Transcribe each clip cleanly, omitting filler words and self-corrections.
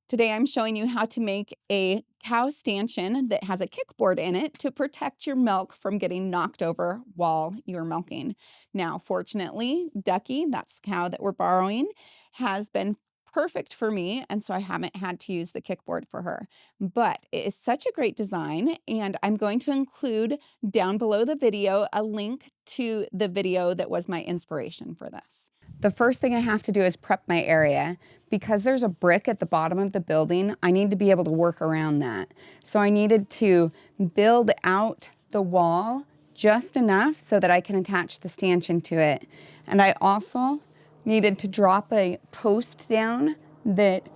Today I'm showing you how to make a cow stanchion that has a kickboard in it to protect your milk from getting knocked over while you're milking. Now, fortunately, Ducky, that's the cow that we're borrowing, has been perfect for me, and so I haven't had to use the kickboard for her. But it is such a great design, and I'm going to include down below the video a link to the video that was my inspiration for this. The first thing I have to do is prep my area. Because there's a brick at the bottom of the building, I need to be able to work around that. So I needed to build out the wall just enough so that I can attach the stanchion to it. And I also needed to drop a post down that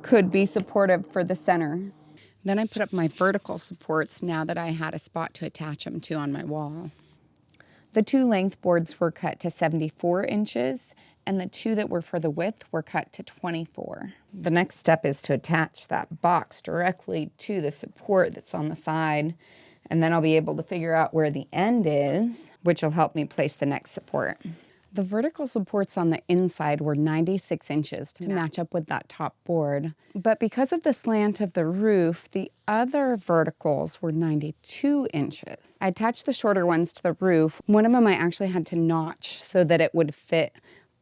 could be supportive for the center. Then I put up my vertical supports now that I had a spot to attach them to on my wall. The two length boards were cut to 74 inches, and the two that were for the width were cut to 24. The next step is to attach that box directly to the support that's on the side, and then I'll be able to figure out where the end is, which will help me place the next support. The vertical supports on the inside were 96 inches to match up with that top board. But because of the slant of the roof, the other verticals were 92 inches. I attached the shorter ones to the roof. One of them I actually had to notch so that it would fit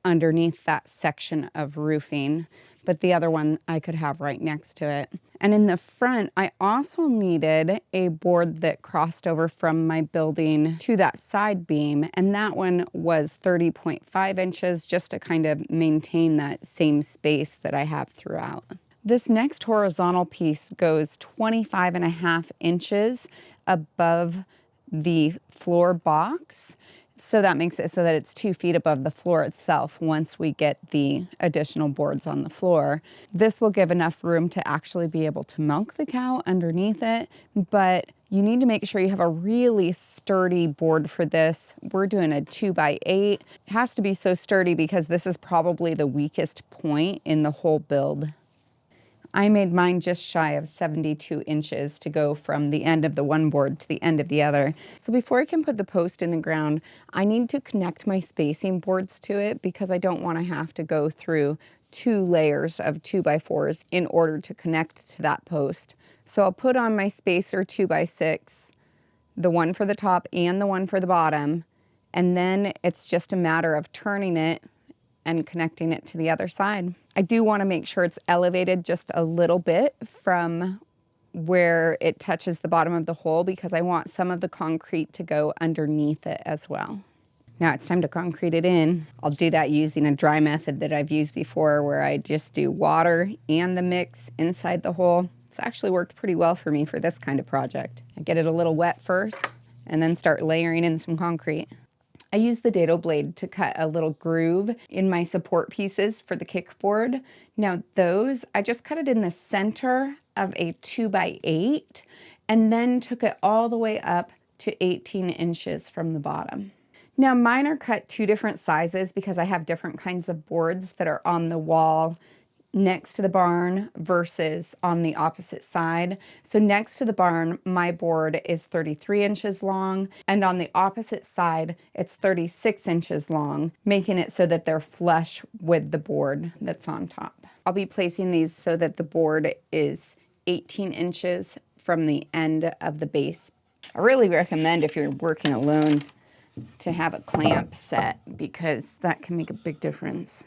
underneath that section of roofing, but the other one I could have right next to it. And in the front, I also needed a board that crossed over from my building to that side beam, and that one was 30.5 inches just to kind of maintain that same space that I have throughout. This next horizontal piece goes 25.5 inches above the floor box. So that makes it so that it's 2 feet above the floor itself once we get the additional boards on the floor. This will give enough room to actually be able to milk the cow underneath it, but you need to make sure you have a really sturdy board for this. We're doing a 2x8. It has to be so sturdy because this is probably the weakest point in the whole build. I made mine just shy of 72 inches to go from the end of the one board to the end of the other. So before I can put the post in the ground, I need to connect my spacing boards to it because I don't want to have to go through 2 layers of 2x4s in order to connect to that post. So I'll put on my spacer 2x6, the one for the top and the one for the bottom, and then it's just a matter of turning it and connecting it to the other side. I do want to make sure it's elevated just a little bit from where it touches the bottom of the hole because I want some of the concrete to go underneath it as well. Now it's time to concrete it in. I'll do that using a dry method that I've used before where I just do water and the mix inside the hole. It's actually worked pretty well for me for this kind of project. I get it a little wet first and then start layering in some concrete. I use the dado blade to cut a little groove in my support pieces for the kickboard. Now those, I just cut it in the center of a 2x8 and then took it all the way up to 18 inches from the bottom. Now mine are cut 2 different sizes because I have different kinds of boards that are on the wall next to the barn versus on the opposite side. So next to the barn, my board is 33 inches long, and on the opposite side, it's 36 inches long, making it so that they're flush with the board that's on top. I'll be placing these so that the board is 18 inches from the end of the base. I really recommend if you're working alone to have a clamp set because that can make a big difference.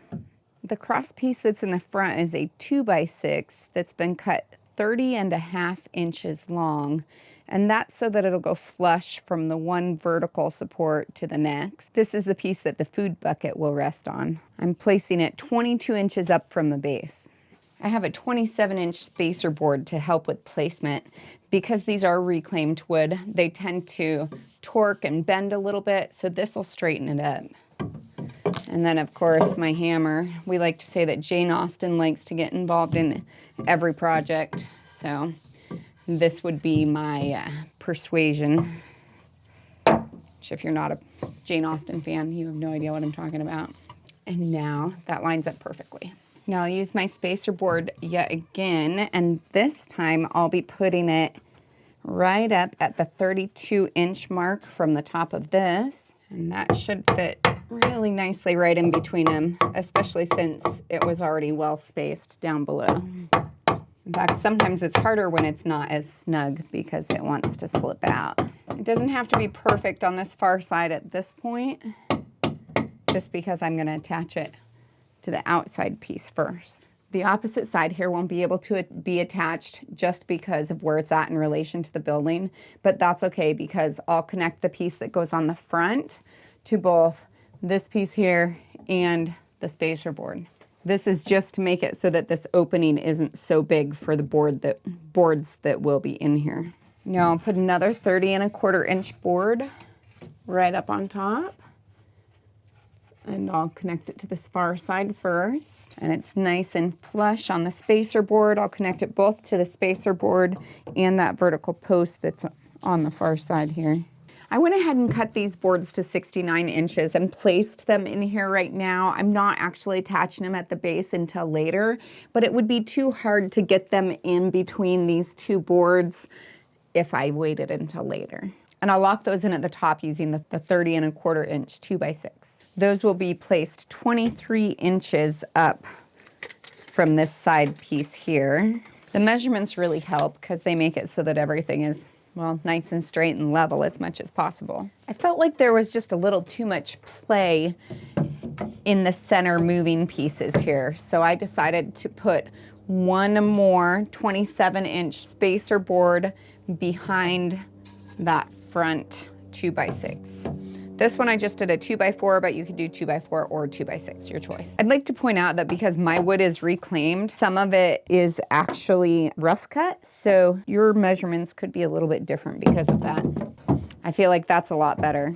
The cross piece that's in the front is a 2x6 that's been cut 30.5 inches long, and that's so that it'll go flush from the one vertical support to the next. This is the piece that the food bucket will rest on. I'm placing it 22 inches up from the base. I have a 27-inch spacer board to help with placement. Because these are reclaimed wood, they tend to torque and bend a little bit, so this will straighten it up. And then, of course, my hammer. We like to say that Jane Austen likes to get involved in every project. So this would be my persuasion. Which, if you're not a Jane Austen fan, you have no idea what I'm talking about. And now that lines up perfectly. Now I'll use my spacer board yet again. And this time I'll be putting it right up at the 32-inch mark from the top of this. And that should fit really nicely right in between them, especially since it was already well spaced down below. In fact, sometimes it's harder when it's not as snug because it wants to slip out. It doesn't have to be perfect on this far side at this point, just because I'm going to attach it to the outside piece first. The opposite side here won't be able to be attached just because of where it's at in relation to the building, but that's okay because I'll connect the piece that goes on the front to both this piece here and the spacer board. This is just to make it so that this opening isn't so big for the boards that will be in here. Now I'll put another 30 1/4" board right up on top. And I'll connect it to this far side first. And it's nice and flush on the spacer board. I'll connect it both to the spacer board and that vertical post that's on the far side here. I went ahead and cut these boards to 69 inches and placed them in here right now. I'm not actually attaching them at the base until later, but it would be too hard to get them in between these two boards if I waited until later. And I'll lock those in at the top using the 30 1/4" 2x6. Those will be placed 23 inches up from this side piece here. The measurements really help because they make it so that everything is, well, nice and straight and level as much as possible. I felt like there was just a little too much play in the center moving pieces here. So I decided to put one more 27-inch spacer board behind that front 2x6. This one I just did a 2x4, but you could do 2x4 or 2x6, your choice. I'd like to point out that because my wood is reclaimed, some of it is actually rough cut, so your measurements could be a little bit different because of that. I feel like that's a lot better.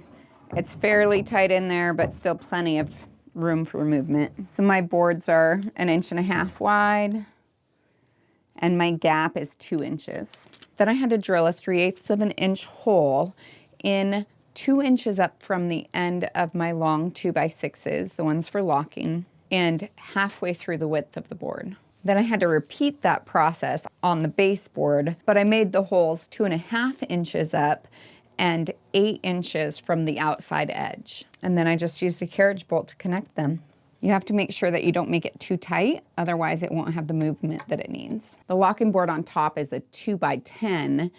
It's fairly tight in there, but still plenty of room for movement. So my boards are 1.5 inches wide, and my gap is 2 inches. Then I had to drill a 3/8 of an inch hole in 2 inches up from the end of my long 2x6s, the ones for locking, and halfway through the width of the board. Then I had to repeat that process on the baseboard, but I made the holes 2.5 inches up and 8 inches from the outside edge. And then I just used a carriage bolt to connect them. You have to make sure that you don't make it too tight, otherwise it won't have the movement that it needs. The locking board on top is a 2x10,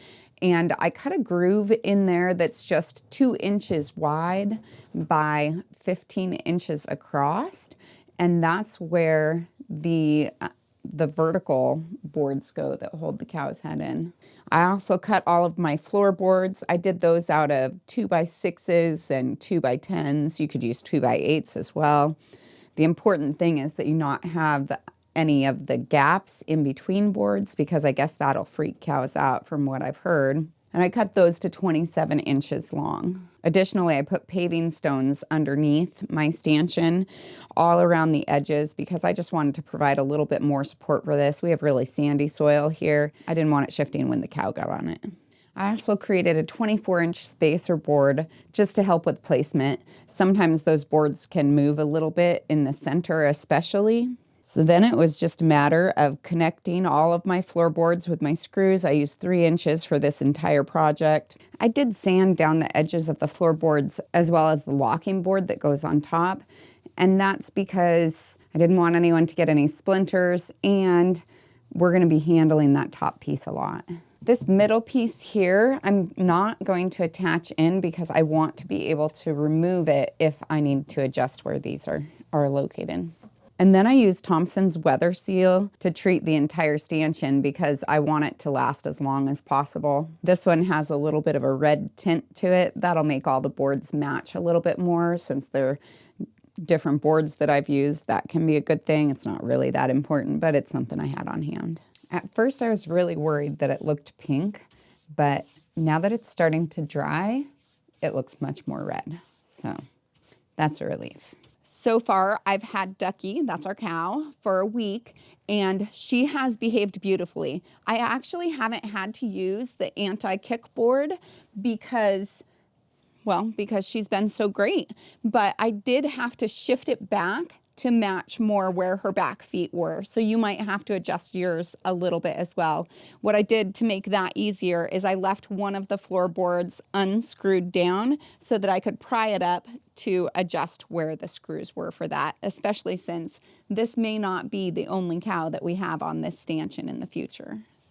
and I cut a groove in there that's just 2 inches wide by 15 inches across, and that's where the vertical boards go that hold the cow's head in. I also cut all of my floorboards. I did those out of 2x6s and 2x10s. You could use 2x8s as well. The important thing is that you not have any of the gaps in between boards, because I guess that'll freak cows out from what I've heard. And I cut those to 27 inches long. Additionally, I put paving stones underneath my stanchion all around the edges because I just wanted to provide a little bit more support for this. We have really sandy soil here. I didn't want it shifting when the cow got on it. I also created a 24-inch spacer board just to help with placement. Sometimes those boards can move a little bit in the center especially. So then it was just a matter of connecting all of my floorboards with my screws. I used 3 inches for this entire project. I did sand down the edges of the floorboards as well as the locking board that goes on top. And that's because I didn't want anyone to get any splinters, and we're going to be handling that top piece a lot. This middle piece here, I'm not going to attach in because I want to be able to remove it if I need to adjust where these are located. And then I used Thompson's Weather Seal to treat the entire stanchion because I want it to last as long as possible. This one has a little bit of a red tint to it. That'll make all the boards match a little bit more since they're different boards that I've used. That can be a good thing. It's not really that important, but it's something I had on hand. At first, I was really worried that it looked pink, but now that it's starting to dry, it looks much more red. So that's a relief. So far, I've had Ducky, that's our cow, for a week, and she has behaved beautifully. I actually haven't had to use the anti-kick board because she's been so great. But I did have to shift it back to match more where her back feet were. So you might have to adjust yours a little bit as well. What I did to make that easier is I left one of the floorboards unscrewed down so that I could pry it up to adjust where the screws were for that, especially since this may not be the only cow that we have on this stanchion in the future.